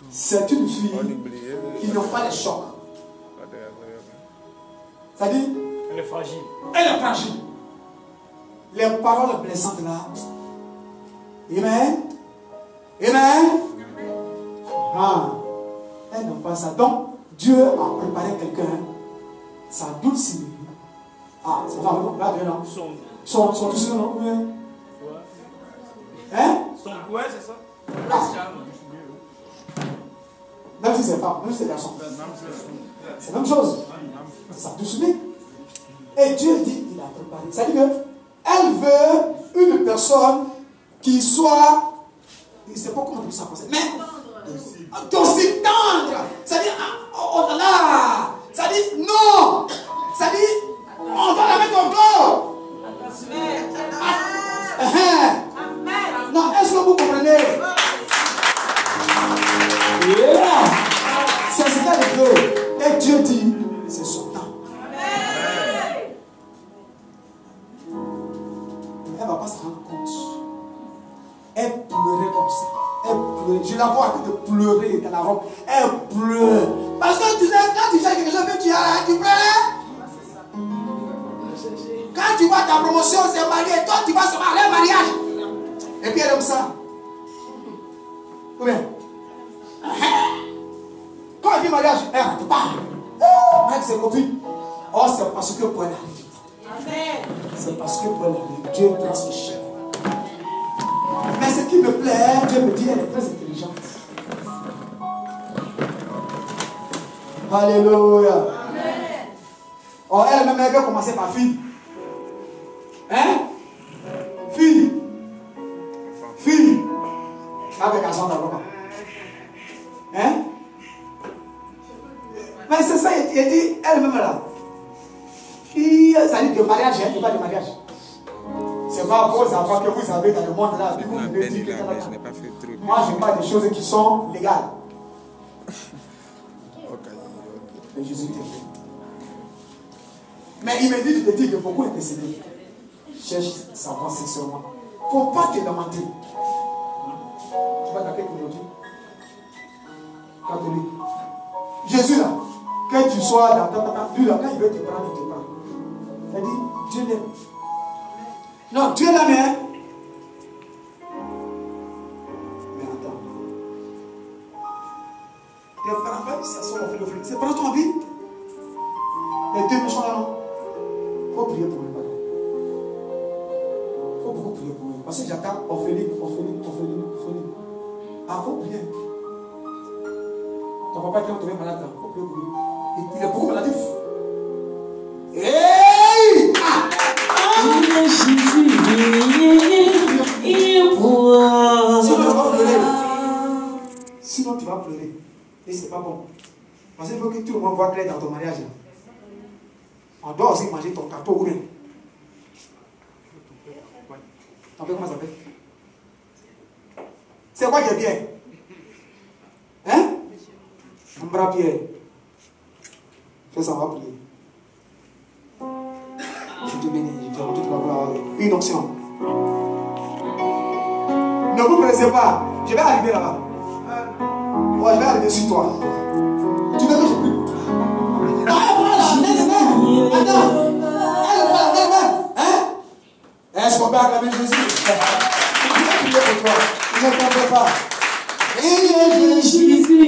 C'est une fille qui n'a pas de choc. C'est-à-dire, Elle est fragile. elle est fragile. Les paroles blessantes là. Amen. Amen. Ah, elle n'a pas ça. Donc, Dieu a préparé quelqu'un. Ça adoucit. Ah, c'est là, là, là. Son douceur, non? Hein? Ouais, c'est ça. Même si c'est pas, même si c'est garçon. C'est la même chose. Ça doucement. Et Dieu dit qu'il a préparé. C'est-à-dire qu'elle veut une personne qui soit, je ne sais pas comment dire ça en français, mais d'aussi tendre. C'est-à-dire, oh là là. C'est-à-dire, non. C'est-à-dire, on doit la mettre au corps. Non, est-ce que vous comprenez? Yeah. C'est ce qu'elle veut. Et Dieu dit, c'est son temps. Elle ne va pas se rendre compte. Elle pleurait comme ça. Elle pleurait. Je la vois en train de pleurer dans la robe. Elle pleure. Parce que quand tu cherches quelque chose, tu pleures. Quand tu vois ta promotion, c'est marié. Toi, tu vas se marier, mariage. Et puis elle aime ça. Ou bien? Quand elle dit mariage, elle ne rate pas. Avec ses copines. Oh, c'est parce que pour elle arrive. C'est parce que pour elle arrive. Dieu prend ce chien. Mais ce qui me plaît, Dieu me dit, elle est très intelligente. Alléluia. Amen. Oh, elle-même, elle veut commencer par fille. Hein? Fille. Fille. Avec argent d'abord. Hein? Mais c'est ça, il dit, elle-même là. Ça dit de mariage, hein, il pas de mariage. C'est pas vos enfants que vous avez dans le monde là. Vous devez dire que moi, je parle des choses qui sont légales. Mais Jésus t'aime. Mais il me dit de te dire que beaucoup est décédé. Cherche savoir sincèrement. Il ne faut pas te lamenter. Tu vas dans quelle communauté? Catholique. Jésus là, que tu sois dans ta Dieu là, quand il veut te prendre, il te prend. Il dit, Dieu l'aime. Non, Dieu l'aime, hein? Mais attends. Tes parents, ça sont offert. C'est pas ton vie. Les deux méchants là, non? Il faut prier pour eux, pardon. Il faut beaucoup prier pour eux. Parce que j'attends orpheline. Ah, il faut prier. Ton papa qui est tombé malade là, il faut prier pour lui. Il est beaucoup maladif. Hey! Sinon tu vas pleurer. Et c'est pas bon. Parce qu'il faut que tout le monde voit clair dans ton mariage. On doit aussi manger ton gâteau ou rien. Tu sais comment ça s'appelle? C'est quoi qui est bien? Hein? Un bras Pierre. Fais ça, on va prier. Je te bénis, je te rends toute la gloire. Une onction. Ne vous pressez pas. Je vais arriver là-bas. Ouais, je vais arriver sur toi. Tu veux que je prie? Attends. Hein? Est-ce qu'on peut acclamer Jésus? Je vais prier pour toi. Ne t'en pas. Jésus, Jésus,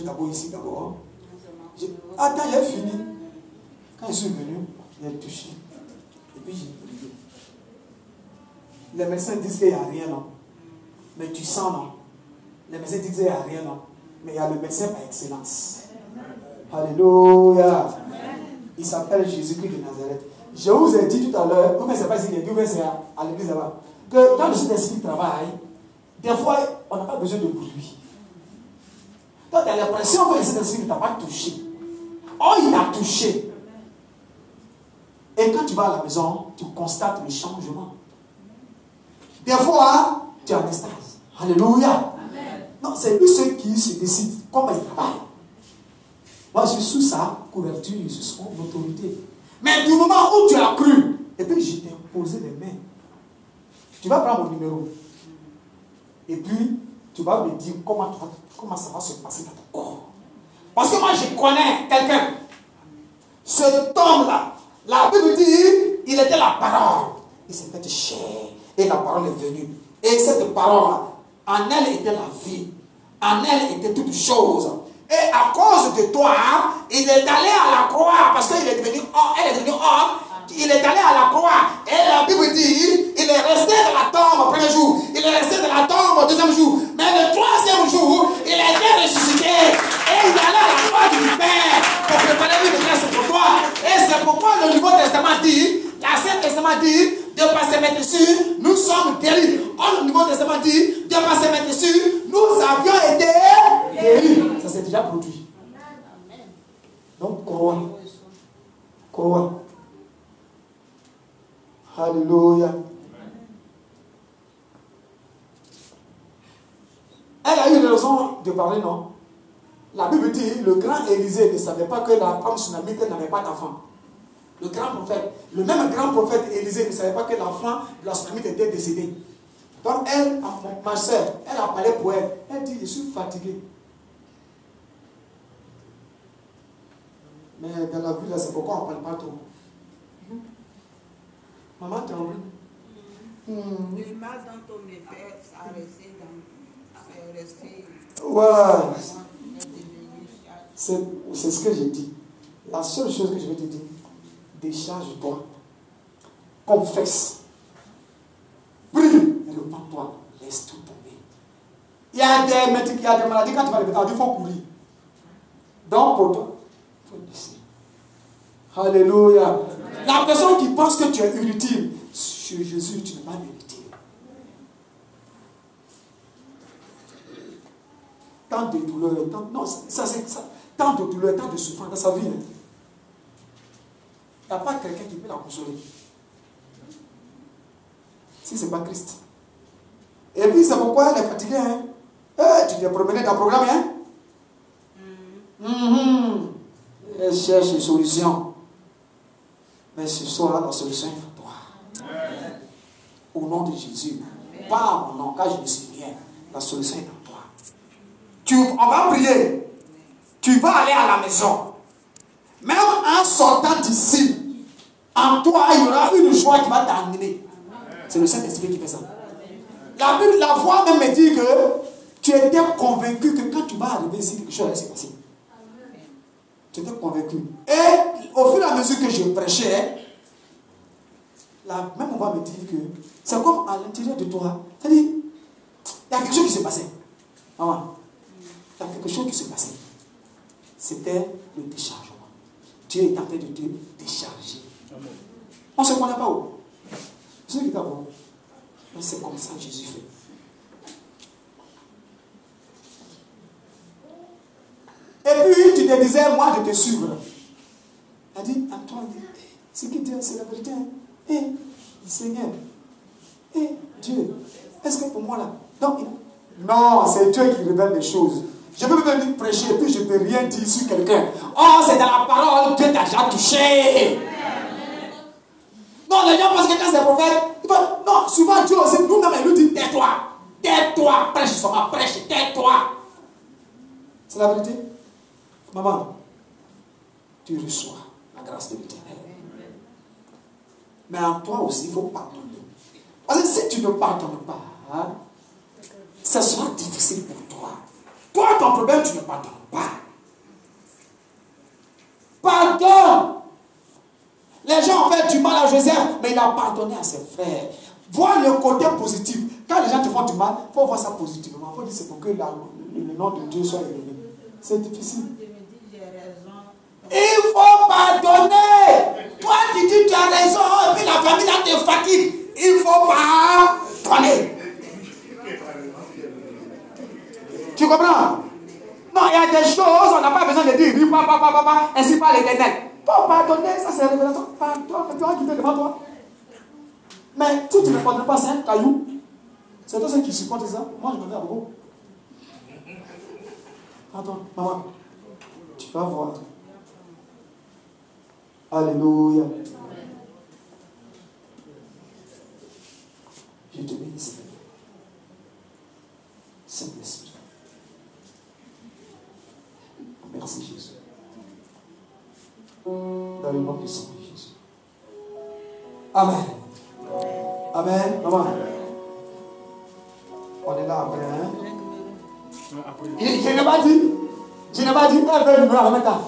d'abord ici, d'abord. Attends, j'ai fini. Quand je suis venu, j'ai touché. Et puis j'ai prié. Les médecins disent qu'il n'y a rien, non? Mais tu sens, non? Les médecins disent qu'il n'y a rien, non? Mais il y a le médecin par excellence. Alléluia. Il s'appelle Jésus-Christ de Nazareth. Je vous ai dit tout à l'heure, vous ne savez pas si il y a dit, c'est à l'église là-bas, que quand le Saint-Esprit travaille, des fois, on n'a pas besoin de bruit. Toi, tu as l'impression que le Saint-Esprit ne t'a pas touché. Oh, il t'a touché. Et quand tu vas à la maison, tu constates le changement. Des fois, tu es en extase. Alléluia. Amen. Non, c'est lui ceux qui se décident comment il travaille. Moi, je suis sous sa couverture, sous son autorité. Mais du moment où tu as cru, et puis je t'ai imposé les mains, tu vas prendre mon numéro. Et puis, tu vas me dire comment ça va se passer dans ton corps. Parce que moi, je connais quelqu'un. Cet homme-là, la Bible dit, il était la parole. Il s'est fait chair. Et la parole est venue. Et cette parole, en elle était la vie. En elle était toutes choses. Et à cause de toi, il est allé à la croix. Parce qu'elle est devenue homme. Il est allé à la croix. Et la Bible dit, il est resté dans la tombe le premier jour. Il est resté dans la tombe le deuxième jour. Mais le troisième jour, il a été ressuscité. Et il est allé à la croix du Père pour préparer une grâce pour toi. Et c'est pourquoi le Nouveau Testament dit, l'Ancien Testament dit, de par se mettre dessus, nous sommes guéris. Or, le Nouveau Testament dit, de par se mettre dessus, nous avions été guéris. Ça s'est déjà produit. Donc, crois. Crois. Alléluia. Elle a eu raison de parler, non? La Bible dit, le grand Élisée ne savait pas que la femme sunamite n'avait pas d'enfant. Le grand prophète, le même grand prophète Élisée ne savait pas que l'enfant de la sunamite était décédé. Donc elle, ma soeur, elle a parlé pour elle. Elle dit, je suis fatiguée. Mais dans la vie là, c'est pourquoi on ne parle pas trop. Maman, t'es en Le mal dont on me fait, ça a resté Voilà. C'est ce que j'ai dit. La seule chose que je vais te dire, décharge-toi. Confesse. Prie. Repends-toi. Laisse tout tomber. Il y a des maladies, quand tu vas les mettre, il faut courir. Donc pour toi, il faut laisser. Alléluia. La personne qui pense que tu es inutile, sur Jésus, tu n'es pas inutile. Tant de douleur, tant de douleur, tant de souffrance dans sa vie. Il n'y a pas quelqu'un qui peut la consoler. Si ce n'est pas Christ. Et puis c'est pourquoi elle est fatiguée. Hein? Tu t'es promené dans le programme. Hein? Elle cherche une solution. Mais ce soir, la solution est en toi. Au nom de Jésus. Pas à mon nom, car je ne suis rien. La solution est en toi. On va prier. Tu vas aller à la maison. Même en sortant d'ici, en toi, il y aura une joie qui va t'amener. C'est le Saint-Esprit qui fait ça. La Bible, la voix même me dit que tu étais convaincu que quand tu vas arriver ici, quelque chose va se passer. Tu étais convaincu. Et au fur et à mesure que je prêchais, même on va me dire que c'est comme à l'intérieur de toi. C'est-à-dire, il y a quelque chose qui s'est passé. Maman, il y a quelque chose qui s'est passé. C'était le déchargement. Dieu est en train de te décharger. On ne se connaît pas où. C'est ce qui t'a vu. Mais c'est comme ça que Jésus fait. Et puis tu te disais, moi je te suivre. Elle a dit, Antoine, ce qui dit, c'est la vérité. Et Seigneur, et Dieu, est-ce que pour moi là? Donc, non, c'est Dieu qui révèle les choses. Je peux venir prêcher et puis je ne peux rien dire sur quelqu'un. Oh, c'est dans la parole, Dieu t'a déjà touché. Non, les gens pensent que quand c'est prophète, non, souvent Dieu aussi, nous-mêmes, il nous dit, tais-toi, tais-toi, prêche seulement, prêche, tais-toi. C'est la vérité. Maman, tu reçois la grâce de l'Éternel. Mais en toi aussi, il faut pardonner. Parce que si tu ne pardonnes pas, hein, ça sera difficile pour toi. Toi, ton problème, tu ne pardonnes pas. Les gens ont fait du mal à Joseph, mais il a pardonné à ses frères. Vois le côté positif. Quand les gens te font du mal, il faut voir ça positivement. Il faut dire c'est pour que le nom de Dieu soit élevé. C'est difficile. Il faut pardonner. Toi, tu dis tu as raison, et puis la famille là te fatigue. Il faut pardonner. Tu comprends? Non, il y a des choses, on n'a pas besoin de dire oui, papa, ainsi par l'Éternel. Pour pardonner, ça c'est révélation. Pardonne, tu vas quitter devant toi. Mais si tu ne pardonnes pas, c'est un caillou. C'est toi ceux qui supportent ça. Moi, je me dis à beaucoup. Attends, maman, tu vas voir. Alléluia. Je te bénis, Seigneur. Saint-Esprit. Merci, Jésus. Dans le nom puissant de Jésus. Amen. Amen. Maman. On est là après, hein? Je n'ai pas dit. Je n'ai pas dit. Elle veut le numéro maintenant.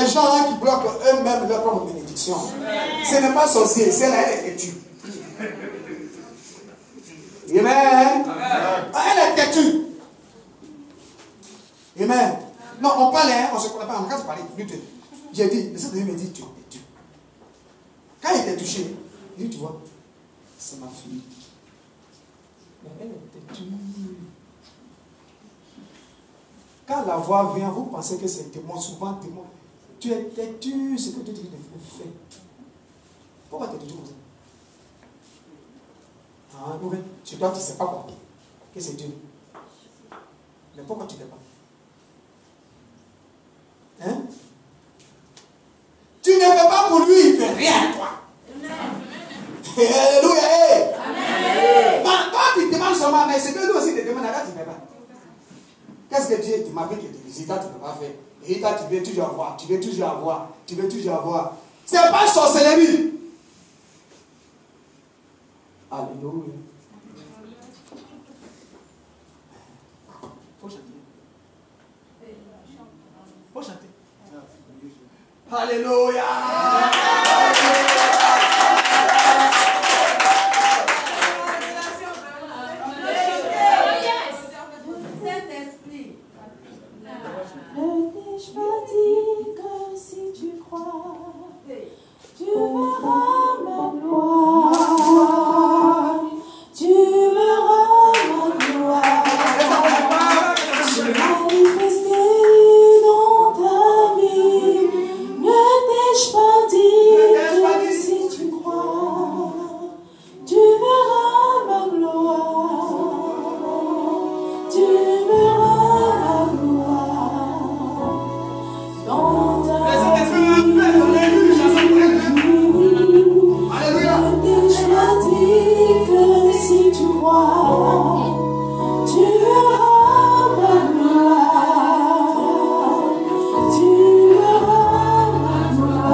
des gens là qui bloquent eux-mêmes leur propre bénédiction. Ce n'est pas sorcier, c'est là, elle est têtue. Amen. Elle est têtue. Amen. Non, on parlait, on se connaît pas, on a qu'à se parler. J'ai dit, le Seigneur me dit, tu es têtu. Quand il était touché, il dit, tu vois, c'est ma fille. Mais elle est têtue. Quand la voix vient, vous pensez que c'est un démon, souvent démon. Tu es têtu, ce que Dieu dit de faire. Pourquoi tu es têtu comme ça? Ah, sur toi, tu ne sais pas quoi. Que c'est Dieu. Mais pourquoi tu ne fais pas? Hein? Tu ne fais pas pour lui, il ne fait rien à toi. Alléluia. Quand tu demandes seulement, mais c'est que lui aussi te demande, là, tu ne fais pas. Qu'est-ce que Dieu m'a dit que tu visites, tu ne peux pas faire. Et toi, tu veux toujours avoir, tu veux toujours avoir, tu veux toujours avoir. Ce n'est pas sorcellerie. Alléluia. Faut chanter. Faut chanter. Alléluia. Ne t'ai-je pas dit que si tu crois, tu verras ma gloire, tu verras ma gloire, se manifester dans ta vie. Ne t'ai-je pas dit que si tu crois, tu verras ma gloire, tu verras ma gloire dans ta vie. Ne t'ai-je pas dit que si tu crois, tu verras ma gloire, tu verras ma gloire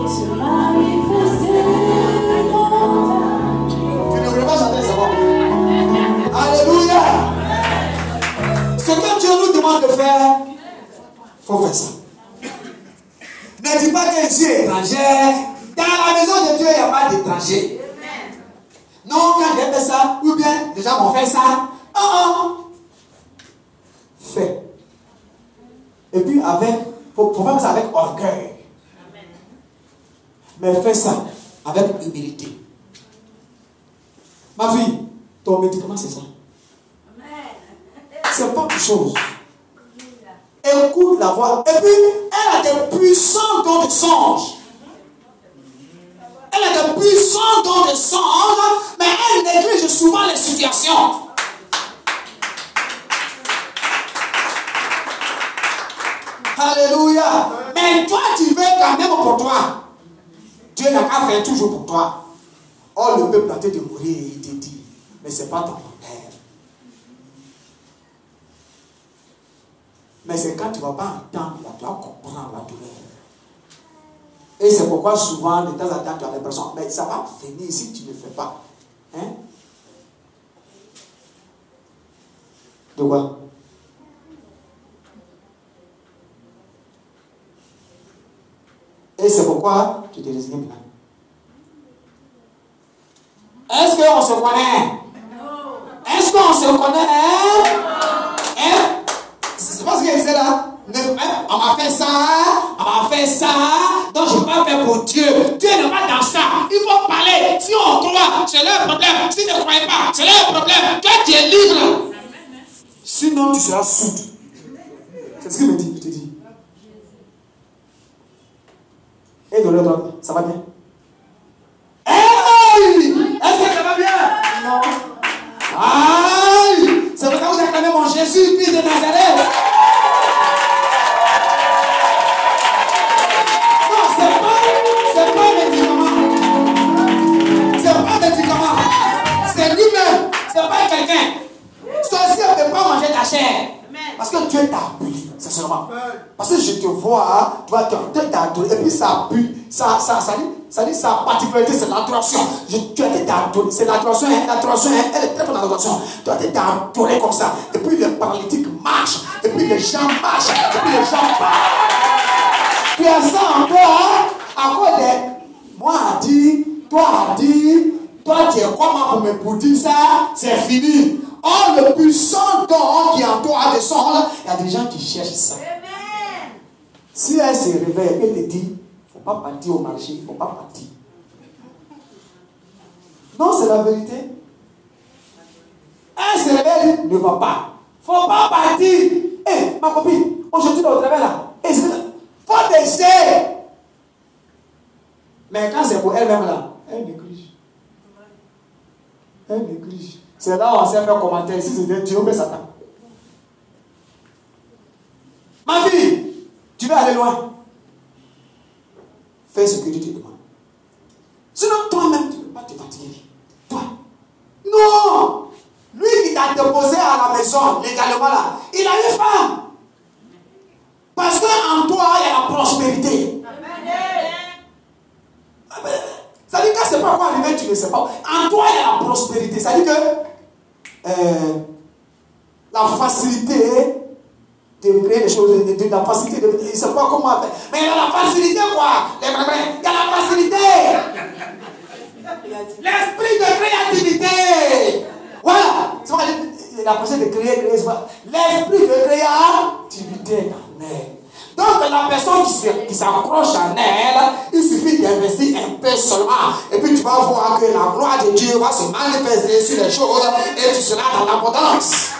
se manifester dans ta vie. Tu ne voulais pas chanter, c'est bon. Alléluia. Ce que Dieu nous demande de faire, il faut faire ça. Ne dis pas que Dieu est étranger. Dans la maison de Dieu, il n'y a pas d'étranger. Non, quand j'ai fait ça, ou bien les gens m'ont fait ça. Fais. Et puis, faut faire ça avec orgueil. Mais fais ça avec humilité. Ma fille, ton médicament, c'est ça. C'est pas quelque chose. Écoute la voix. Et puis, elle a des puissants dons de songe. Elle a de puissants dons de songe, mais elle néglige souvent les situations. Alléluia. Mais toi, tu veux quand même pour toi. Dieu n'a qu'à faire toujours pour toi. Oh, le peuple a été de mourir, il te dit, mais ce n'est pas ton problème. Mais c'est quand tu ne vas pas entendre, tu vas comprendre la douleur. Et c'est pourquoi souvent, de temps en temps, tu as l'impression, mais ça va venir si tu ne le fais pas. Hein? De quoi? Et c'est pourquoi tu t'es résigné là. Est-ce qu'on se connaît? Est-ce qu'on se connaît? Hein? C'est pas ce qu'il disait là. On m'a fait ça, donc je ne vais pas faire pour Dieu. Dieu n'est pas dans ça. Il faut parler. Si on croit, c'est leur problème. Si tu ne crois pas, c'est leur problème. Toi, tu es libre. Sinon, tu seras sourd. C'est ce qu'il me dit, je te dis. Et de l'autre, ça va bien? Hey! Est-ce que ça va bien? Non. Aïe! C'est pour ça que vous acclamez mon Jésus, fils de Nazareth. C'est pas un médicament. C'est pas un médicament. C'est lui-même. C'est pas quelqu'un. Sorcier ne peut pas manger ta chair. Parce que Dieu t'a appuyé, sincèrement. Parce que je te vois, tu vois, Dieu t'a adoré. Et puis ça appuie. Ça dit sa particularité, c'est l'adoration. Tu as été adoré. C'est l'adoration. L'adoration, elle est très bonne l'adoration. Tu as été adoré comme ça. Et puis les paralytiques marchent. Et puis les gens marchent. Et puis les gens parlent. Tu as ça en toi, à cause de moi a dit, toi a dit, toi tu es comment pour dire ça, c'est fini. Or, le puissant don qui est en toi descend, il y a des gens qui cherchent ça. Amen. Si elle se réveille, elle te dit, il ne faut pas partir au marché, il ne faut pas partir. Non, c'est la vérité. Elle se réveille, ne va pas. Il ne faut pas partir. Hé, ma copine, aujourd'hui dans le travail là, il faut tester. Mais quand c'est pour elle-même là, elle néglige. Elle néglige. C'est là où on s'est fait commenter. Ici, c'était Dieu, mais Satan. Ma fille, tu veux aller loin. Fais ce que Dieu te demande. Sinon, toi-même, tu ne peux pas te fatiguer. Toi. Non! Lui qui t'a déposé à la maison, légalement là, il a une femme. Parce qu'en toi, il y a la prospérité. Ça dit que c'est pas quoi arriver, tu ne sais pas. En toi, il y a la prospérité. Ça dit que la facilité de créer des choses, la facilité de. Il ne sait pas comment faire. Mais il y a la facilité, quoi. Il y a la facilité. L'esprit de créativité. Voilà. C'est pas la possibilité de créer. L'esprit de créativité. Donc la personne qui s'accroche à elle, il suffit d'investir un peu seulement. Et puis tu vas voir que la gloire de Dieu va se manifester sur les choses et tu seras dans l'abondance.